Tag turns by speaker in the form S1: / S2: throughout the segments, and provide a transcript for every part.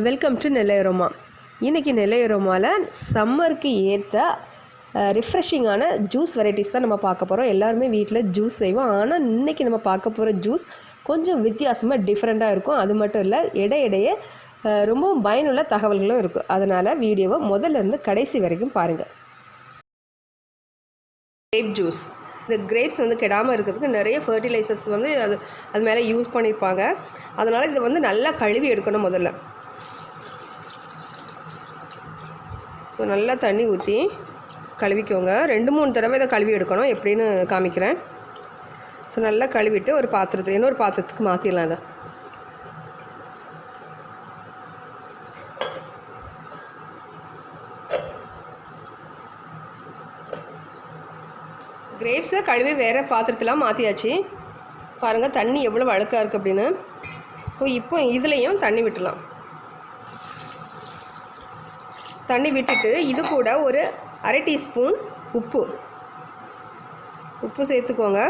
S1: Welcome to Nellai aroma. இன்றைக்கி நெல்லை அரோமாவில் சம்மருக்கு ஏற்ற ரிஃப்ரெஷிங்கான ஜூஸ் வெரைட்டிஸ் தான் நம்ம பார்க்க போகிறோம். எல்லாருமே வீட்டில் ஜூஸ் செய்வோம். ஆனால் இன்றைக்கி நம்ம பார்க்க போகிற ஜூஸ் கொஞ்சம் வித்தியாசமாக டிஃப்ரெண்ட்டாக இருக்கும். அது மட்டும் இல்லை, இடையிடையே ரொம்பவும் பயனுள்ள தகவல்களும் இருக்கும். அதனால் வீடியோவை முதல்லேருந்து கடைசி வரைக்கும் பாருங்கள். Grape juice. இந்த கிரேப்ஸ் வந்து கெடாமல் இருக்கிறதுக்கு நிறைய ஃபர்டிலைசர்ஸ் வந்து அது மேலே யூஸ் பண்ணியிருப்பாங்க. அதனால் இதை வந்து நல்லா கழுவி எடுக்கணும். முதல்ல ஸோ நல்லா தண்ணி ஊற்றி கழுவிக்கோங்க. 2-3 தடவை இதை கழுவி எடுக்கணும். எப்படின்னு காமிக்கிறேன். ஸோ நல்லா கழுவிட்டு ஒரு பாத்திரத்தில் இன்னொரு பாத்திரத்துக்கு மாற்றிடலாம். அதை கிரேப்ஸை கழுவி வேறு பாத்திரத்தில் மாற்றியாச்சு. பாருங்கள் தண்ணி எவ்வளோ அழுக்காக இருக்குது அப்படின்னு. இப்போ இதுலேயும் தண்ணி விட்டுலாம். தண்ணி விட்டுட்டு இது கூட ஒரு 1/2 டீஸ்பூன் உப்பு சேர்த்துக்கோங்க.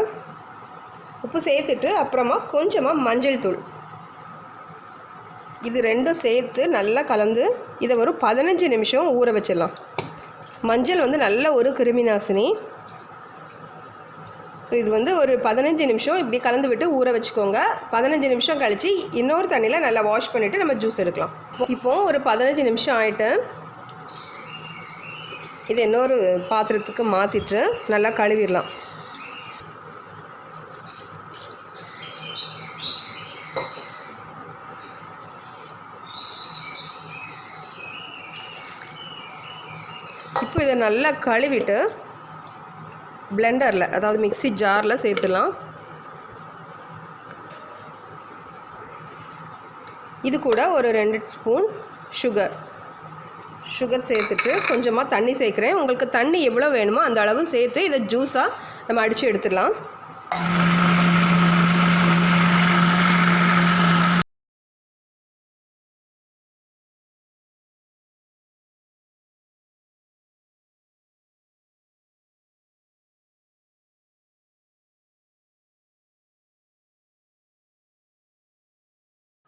S1: உப்பு சேர்த்துட்டு அப்புறமா கொஞ்சமாக மஞ்சள் தூள், இது ரெண்டும் சேர்த்து நல்லா கலந்து இதை ஒரு 15 நிமிஷம் ஊற வச்சிடலாம். மஞ்சள் வந்து நல்ல ஒரு கிருமி நாசினி. ஸோ இது வந்து ஒரு 15 நிமிஷம் இப்படி கலந்து விட்டு ஊற வச்சுக்கோங்க. 15 நிமிஷம் கழித்து இன்னொரு தண்ணியில் நல்லா வாஷ் பண்ணிவிட்டு நம்ம ஜூஸ் எடுக்கலாம். இப்போது ஒரு 15 நிமிஷம் ஆகிட்டு இது இன்னொரு பாத்திரத்துக்கு மாற்றிட்டு நல்லா கழுவிடலாம். இப்போ இதை நல்லா கழுவிட்டு பிளெண்டரில், அதாவது மிக்ஸி ஜாரில் சேர்த்துடலாம். இது கூட ஒரு 2 ஸ்பூன் சுகர் சேர்த்துட்டு கொஞ்சமாக தண்ணி சேர்க்குறேன். உங்களுக்கு தண்ணி எவ்வளோ வேணுமோ அந்த அளவு சேர்த்து இதை ஜூஸாக நம்ம அடித்து எடுத்துடலாம்.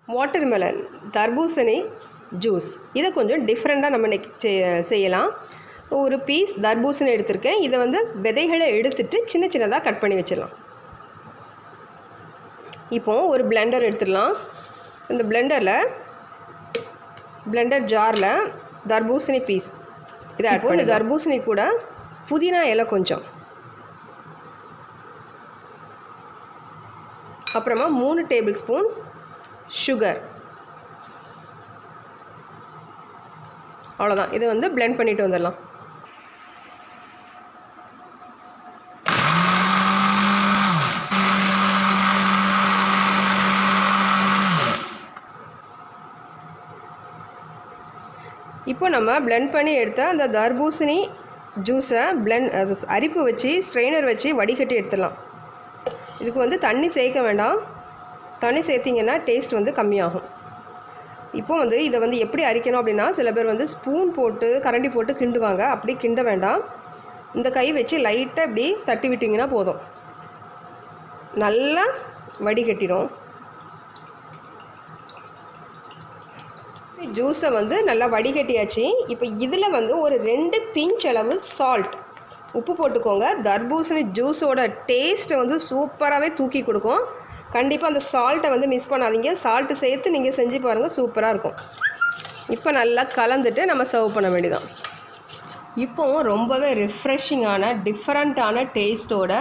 S1: வாட்டர்மெலன், தர்பூசணி ஜூஸ், இதை கொஞ்சம் டிஃப்ரெண்ட்டாக நம்ம செய்யலாம். ஒரு பீஸ் தர்பூசணி எடுத்திருக்கேன். இதை வந்து விதைகளை எடுத்துட்டு சின்ன சின்னதாக கட் பண்ணி வச்சிடலாம். இப்போது ஒரு பிளெண்டர் எடுத்துடலாம். இந்த பிளெண்டர் ஜாரில் தர்பூசணி பீஸ் இதை ஆட் பண்ணி, தர்பூசணி கூட புதினா இலை கொஞ்சம், அப்புறமா 3 டேபிள் ஸ்பூன் சுகர், அவ்வளோதான். இதை வந்து பிளெண்ட் பண்ணிட்டு வந்துடலாம். இப்போ நம்ம பிளெண்ட் பண்ணி எடுத்த அந்த தர்பூசணி ஜூஸை அது அரிப்பு வச்சு ஸ்ட்ரெயினர் வச்சு வடிகட்டி எடுத்துடலாம். இதுக்கு வந்து தண்ணி சேர்க்க வேண்டாம். தண்ணி சேர்த்திங்கன்னா டேஸ்ட் வந்து கம்மியாகும். இப்போ வந்து இதை வந்து எப்படி அரிக்கணும் அப்படின்னா, சில பேர் வந்து ஸ்பூன் போட்டு கரண்டி போட்டு கிண்டுவாங்க. அப்படி கிண்ட வேண்டாம். இந்த கை வச்சு லைட்டாக இப்படி தட்டி விட்டிங்கன்னா போதும், நல்லா வடிகட்டிடும். ஜூஸை வந்து நல்லா வடிகட்டியாச்சு. இப்போ இதில் வந்து ஒரு 2 பிஞ்ச் அளவு சால்ட், உப்பு போட்டுக்கோங்க. தர்பூசணி ஜூஸோட டேஸ்ட்டை வந்து சூப்பராகவே தூக்கி கொடுக்கும். கண்டிப்பாக அந்த சால்ட்டை வந்து மிஸ் பண்ணாதீங்க. சால்ட்டு சேர்த்து நீங்கள் செஞ்சு பாருங்கள், சூப்பராக இருக்கும். இப்போ நல்லா கலந்துட்டு நம்ம சர்வ் பண்ண வேண்டியதான். இப்போவும் ரொம்பவே ரிஃப்ரெஷிங்கான டிஃப்ரெண்ட்டான டேஸ்ட்டோட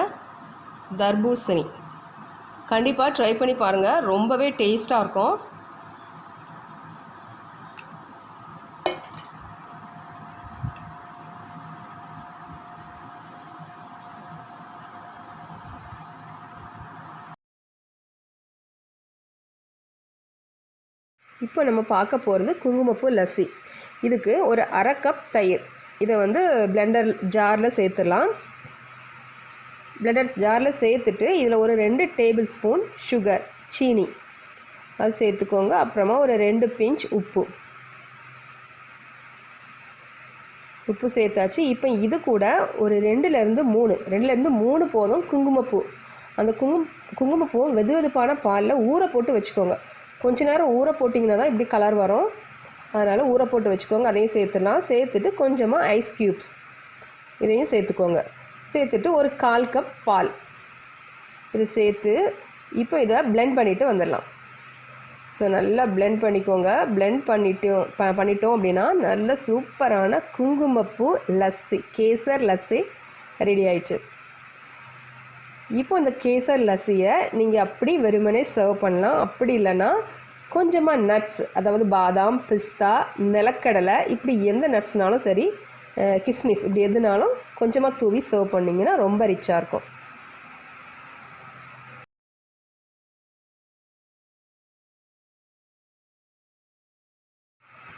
S1: தர்பூசணி கண்டிப்பாக ட்ரை பண்ணி பாருங்கள். ரொம்பவே டேஸ்ட்டாக இருக்கும். இப்போ நம்ம பார்க்க போகிறது குங்குமப்பூ லஸ்ஸி. இதுக்கு ஒரு 1/2 கப் தயிர், இதை வந்து பிளெண்டர் ஜாரில் சேர்த்துடலாம். பிளெண்டர் ஜாரில் சேர்த்துட்டு இதில் ஒரு 2 டேபிள் ஸ்பூன் சுகர், சீனி அது சேர்த்துக்கோங்க. அப்புறமா ஒரு 2 பிஞ்ச் உப்பு சேர்த்தாச்சு. இப்போ இது கூட ஒரு 2லேருந்து 3 போதும் குங்குமப்பூ. அந்த குங்குமப்பூ வெதுவெதுப்பான பாலில் ஊற போட்டு வச்சுக்கோங்க. கொஞ்ச நேரம் ஊற போட்டிங்கன்னா தான் இப்படி கலர் வரும். அதனால் ஊற போட்டு வச்சுக்கோங்க. அதையும் சேர்த்துடலாம். சேர்த்துட்டு கொஞ்சமாக ஐஸ் க்யூப்ஸ் இதையும் சேர்த்துக்கோங்க. சேர்த்துட்டு ஒரு 1/4 கப் பால் இது சேர்த்து இப்போ இதை பிளெண்ட் பண்ணிவிட்டு வந்துடலாம். ஸோ நல்லா பிளெண்ட் பண்ணிக்கோங்க. பிளெண்ட் பண்ணிட்டோம் அப்படின்னா நல்ல சூப்பரான குங்குமப்பூ லஸ்ஸி, கேசர் லஸ்ஸி ரெடி ஆயிடுச்சு. இப்போ இந்த கேசர் லஸ்ஸியை நீங்கள் அப்படி வெறுமனே சர்வ் பண்ணலாம். அப்படி இல்லைன்னா கொஞ்சமாக நட்ஸ், அதாவது பாதாம், பிஸ்தா, நிலக்கடலை, இப்படி எந்த நட்ஸ்னாலும் சரி, கிஸ்மிஸ், இப்படி எதுனாலும் கொஞ்சமாக தூவி சர்வ் பண்ணிங்கன்னா ரொம்ப ரிச்சாக இருக்கும்.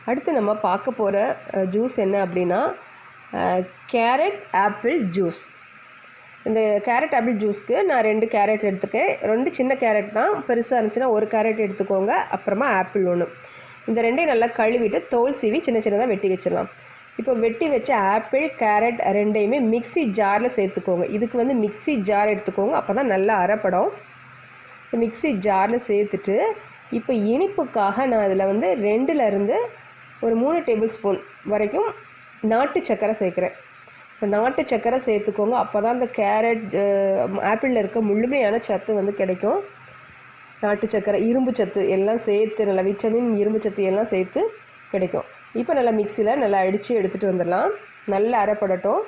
S1: அடுத்து நம்ம பார்க்க போகிற ஜூஸ் என்ன அப்படின்னா கேரட் ஆப்பிள் ஜூஸ். இந்த கேரட் ஆப்பிள் ஜூஸ்க்கு நான் 2 கேரட் எடுத்துக்கேன். 2 சின்ன கேரட் தான், பெருசாக இருந்துச்சுன்னா 1 கேரட் எடுத்துக்கோங்க. அப்புறமா ஆப்பிள் 1. இந்த 2ஐயும் நல்லா கழுவிட்டு தோல் சீவி சின்ன சின்னதாக வெட்டி வச்சிடலாம். இப்போ வெட்டி வச்ச ஆப்பிள், கேரட் 2ஐயுமே மிக்ஸி ஜாரில் சேர்த்துக்கோங்க. இதுக்கு வந்து மிக்ஸி ஜார் எடுத்துக்கோங்க, அப்போ தான் நல்லா அரைப்படும். மிக்ஸி ஜாரில் சேர்த்துட்டு இப்போ இனிப்புக்காக நான் அதில் வந்து 2லேருந்து ஒரு 3 டேபிள் ஸ்பூன் வரைக்கும் நாட்டு சர்க்கரை சேர்க்குறேன். இப்போ நாட்டு சர்க்கரை சேர்த்துக்கோங்க. அப்போ தான் அந்த கேரட் ஆப்பிளில் இருக்க முழுமையான சத்து வந்து கிடைக்கும். நாட்டு சர்க்கரை, இரும்பு சத்து எல்லாம் சேர்த்து, நல்லா விட்டமின், இரும்பு சத்து எல்லாம் சேர்த்து கிடைக்கும். இப்போ நல்லா மிக்சியில் நல்லா அடித்து எடுத்துகிட்டு வந்துடலாம். நல்லா அரைப்படட்டும்.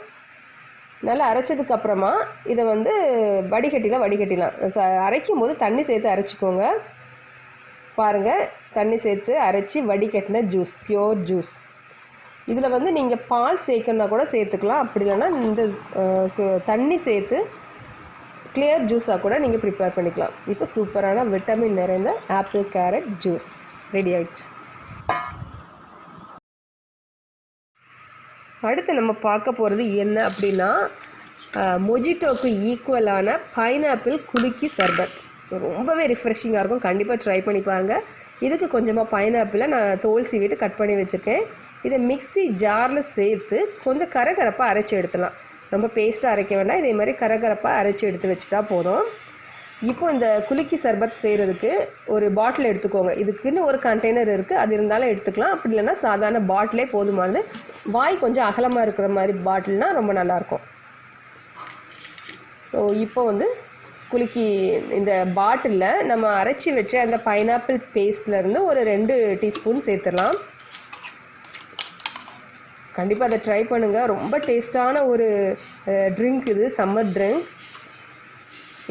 S1: நல்லா அரைச்சதுக்கப்புறமா இதை வந்து வடிகட்டிலாம். அரைக்கும் போது தண்ணி சேர்த்து அரைச்சிக்கோங்க. பாருங்கள், தண்ணி சேர்த்து அரைச்சி வடிகட்டின ஜூஸ், பியோர் ஜூஸ். இதில் வந்து நீங்கள் பால் சேர்க்கணுன்னா கூட சேர்த்துக்கலாம். அப்படி இல்லைன்னா இந்த தண்ணி சேர்த்து கிளியர் ஜூஸாக கூட நீங்கள் ப்ரிப்பேர் பண்ணிக்கலாம். இப்போ சூப்பரான விட்டமின் நிறைந்த ஆப்பிள் கேரட் ஜூஸ் ரெடி ஆயிடுச்சு. அடுத்து நம்ம பார்க்க போகிறது என்ன அப்படின்னா மொஜிட்டோக்கு ஈக்குவலான பைனாப்பிள் குலுக்கி சர்பத். ஸோ ரொம்பவே ரிஃப்ரெஷிங்காக இருக்கும். கண்டிப்பாக ட்ரை பண்ணி பாருங்கள். இதுக்கு கொஞ்சமாக பைனாப்பிளை நான் தோல் சீவிட்டு கட் பண்ணி வச்சுருக்கேன். இதை மிக்ஸி ஜாரில் சேர்த்து கொஞ்சம் கரகரப்பாக அரைச்சி எடுத்துடலாம். ரொம்ப பேஸ்ட்டாக அரைக்க வேண்டாம். இதே மாதிரி கரகரப்பாக அரைச்சி எடுத்து வச்சுட்டா போதும். இப்போ இந்த குலுக்கி சர்பத் செய்கிறதுக்கு ஒரு பாட்டில் எடுத்துக்கோங்க. இதுக்குன்னு ஒரு கண்டெய்னர் இருக்குது, அது இருந்தாலும் எடுத்துக்கலாம். அப்படி இல்லைன்னா சாதாரண பாட்டிலே போதுமானது. வாய் கொஞ்சம் அகலமாக இருக்கிற மாதிரி பாட்டில்னால் ரொம்ப நல்லாயிருக்கும். ஸோ இப்போ வந்து குலுக்கி இந்த பாட்டிலில் நம்ம அரைச்சி வச்ச அந்த பைனாப்பிள் பேஸ்ட்லேருந்து ஒரு 2 டீஸ்பூன் சேர்த்துடலாம். கண்டிப்பாக அதை ட்ரை பண்ணுங்கள். ரொம்ப டேஸ்ட்டான ஒரு ட்ரிங்க் இது, சம்மர் ட்ரிங்க்.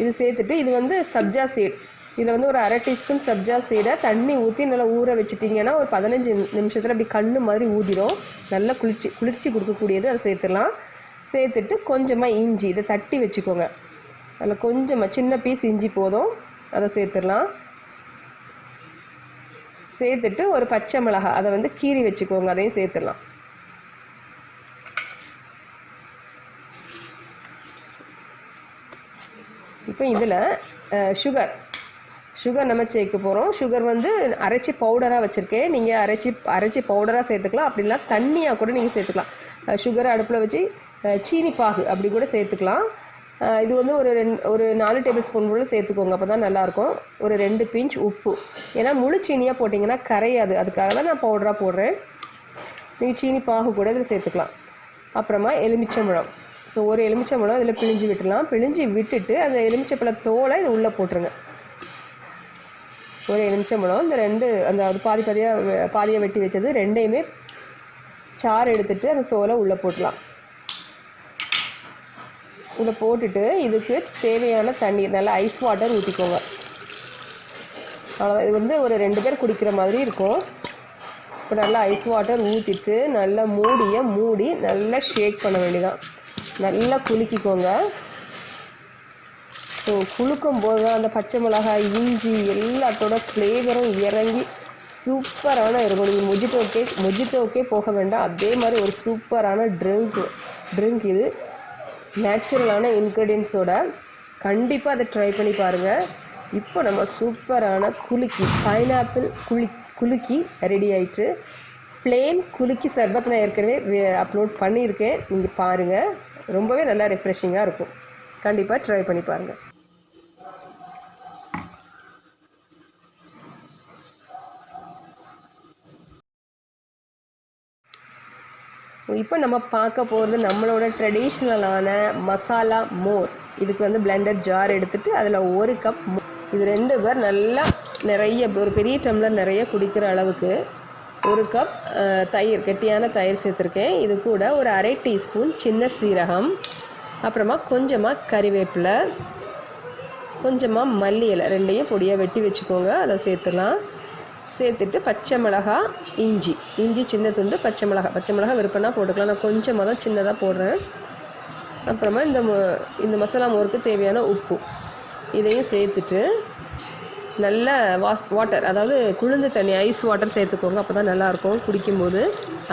S1: இது சேர்த்துட்டு இது வந்து சப்ஜா சீட். இதில் வந்து ஒரு 1/2 டீஸ்பூன் சப்ஜா சீடை தண்ணி ஊற்றி நல்லா ஊற வச்சுட்டிங்கன்னா ஒரு 15 நிமிஷத்தில் அப்படி கண்ணு மாதிரி ஊதிடும். நல்லா குளிர்ச்சி கொடுக்கக்கூடியது. அதை சேர்த்துடலாம். சேர்த்துட்டு கொஞ்சமாக இஞ்சி, இதை தட்டி வச்சுக்கோங்க. அதில் கொஞ்சமாக சின்ன பீஸ் இஞ்சி போதும், அதை சேர்த்துடலாம். சேர்த்துட்டு ஒரு பச்சை மிளகாய், அதை வந்து கீறி வச்சுக்கோங்க, அதையும் சேர்த்துடலாம். இப்போ இதில் சுகர் நம்ம சேர்க்க போகிறோம். சுகர் வந்து அரைச்சி பவுடராக வச்சுருக்கேன். நீங்கள் அரைச்சி பவுடராக சேர்த்துக்கலாம். அப்படின்னா தண்ணியாக கூட நீங்கள் சேர்த்துக்கலாம். சுகரை அடுப்பில் வச்சு சீனி பாகு அப்படி கூட சேர்த்துக்கலாம். இது வந்து ஒரு 4 டேபிள் ஸ்பூன் கூட சேர்த்துக்கோங்க, அப்போ தான் நல்லாயிருக்கும். ஒரு 2 பிஞ்ச் உப்பு. ஏன்னா முழு சீனியாக போட்டிங்கன்னா கரையாது, அதுக்காக தான் நான் பவுடராக போடுறேன். நீங்கள் சீனி பாகு கூட இதில் சேர்த்துக்கலாம். அப்புறமா எலுமிச்சம்பழம். ஸோ ஒரு எலுமிச்சம்பழம் இதில் பிழிஞ்சு விட்டுடலாம். பிழிஞ்சு விட்டுட்டு அந்த எலுமிச்சப்பழ தோலை இது உள்ளே போட்டுருங்க. ஒரு எலுமிச்சம்பழம், இந்த 2 அந்த பாதியாக வெட்டி வச்சது 2ஐயுமே சாறு எடுத்துகிட்டு அந்த தோலை உள்ளே போட்டுடலாம். உள்ளே போட்டுட்டு இதுக்கு தேவையான தண்ணீர், நல்லா ஐஸ் வாட்டர் ஊற்றிக்கோங்க. அவ்வளோதான். இது வந்து ஒரு 2 பேர் குடிக்கிற மாதிரி இருக்கும். இப்போ நல்லா ஐஸ் வாட்டர் ஊற்றிட்டு நல்லா மூடி நல்லா ஷேக் பண்ண வேண்டியதான். நல்லா குலுக்கிக்கோங்க. ஸோ குலுக்கும் போது தான் அந்த பச்சை மிளகாய், இஞ்சி எல்லாத்தோட ஃப்ளேவரும் இறங்கி சூப்பரான இருக்கும். நீங்கள் மொஜிட்டோக்கே போக வேண்டாம். அதே மாதிரி ஒரு சூப்பரான ட்ரிங்க் இது. நேச்சுரலான இன்க்ரீடியன்ஸோட. கண்டிப்பாக அதை ட்ரை பண்ணி பாருங்கள். இப்போ நம்ம சூப்பரான பைனாப்பிள் குலுக்கி ரெடி ஆயிட்டு. பிளெயின் குலுக்கி சர்பத் நான் ஏற்கனவே அப்லோட் பண்ணியிருக்கேன், நீங்கள் பாருங்கள். ரொம்பவே நல்லா ரெஃப்ரெஷிங்காக இருக்கும். கண்டிப்பாக ட்ரை பண்ணி பாருங்கள். இப்போ நம்ம பார்க்க போகிறது நம்மளோட ட்ரெடிஷ்னலான மசாலா மோர். இதுக்கு வந்து பிளெண்டர் ஜார் எடுத்துகிட்டு அதில் 1 கப் இது 2 பேர் நல்லா நிறைய ஒரு பெரிய டம்ளர் நிறைய குடிக்கிற அளவுக்கு 1 கப் தயிர், கெட்டியான தயிர் சேர்த்துருக்கேன். இது கூட ஒரு 1/2 டீஸ்பூன் சின்ன சீரகம், அப்புறமா கொஞ்சமாக கறிவேப்பிலை, கொஞ்சமாக மல்லி இலை, 2ஐயும் பொடியாக வெட்டி வச்சுக்கோங்க. அதை சேர்த்துலாம். சேர்த்துட்டு பச்சை மிளகா, இஞ்சி சின்ன துண்டு, பச்சை மிளகா விருப்பம்னா போட்டுக்கலாம். நான் கொஞ்சமாக தான் சின்னதாக போடுறேன். அப்புறமா இந்த மசாலா மோருக்கு தேவையான உப்பு இதையும் சேர்த்துட்டு நல்லா வாட்டர், அதாவது குளிர்ந்த தண்ணி, ஐஸ் வாட்டர் சேர்த்துக்கோங்க. அப்போ தான் நல்லாயிருக்கும் குடிக்கும்போது.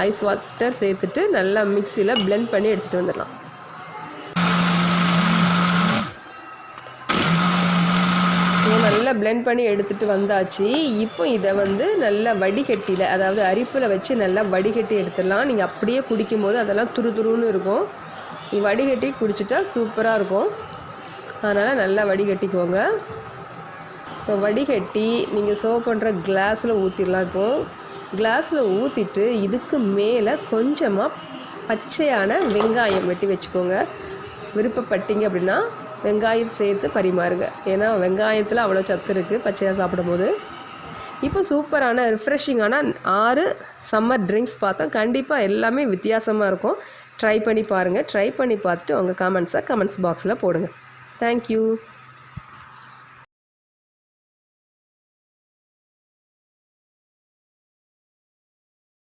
S1: ஐஸ் வாட்டர் சேர்த்துட்டு நல்லா மிக்சியில் பிளெண்ட் பண்ணி எடுத்துகிட்டு வந்துடலாம். நல்லா பிளெண்ட் பண்ணி எடுத்துகிட்டு வந்தாச்சு. இப்போ இதை வந்து நல்லா வடிகட்டியில், அதாவது அரிப்பில் வச்சு நல்லா வடிகட்டி எடுத்துடலாம். நீங்கள் அப்படியே குடிக்கும்போது அதெல்லாம் துருன்னு இருக்கும். நீ வடிகட்டி குடிச்சிட்டா சூப்பராக இருக்கும். அதனால் நல்லா வடிகட்டிக்கோங்க. இப்போ வடிகட்டி நீங்கள் சர்வ் பண்ணுற கிளாஸில் ஊற்றிடலாம். இப்போது கிளாஸில் ஊற்றிட்டு இதுக்கு மேலே கொஞ்சமாக பச்சையான வெங்காயம் வெட்டி வச்சுக்கோங்க. விருப்பப்பட்டீங்க அப்படின்னா வெங்காயம் சேர்த்து பரிமாறுங்க. ஏன்னா வெங்காயத்தில் அவ்வளோ சத்து இருக்குது பச்சையாக சாப்பிடும்போது. இப்போ சூப்பரான ரிஃப்ரெஷிங்கான 6 சம்மர் ட்ரிங்க்ஸ் பார்த்தோம். கண்டிப்பாக எல்லாமே வித்தியாசமாக இருக்கும். ட்ரை பண்ணி பாருங்கள். ட்ரை பண்ணி பார்த்துட்டு உங்கள் கமெண்ட்ஸை கமெண்ட்ஸ் பாக்ஸில் போடுங்க. தேங்க்யூ.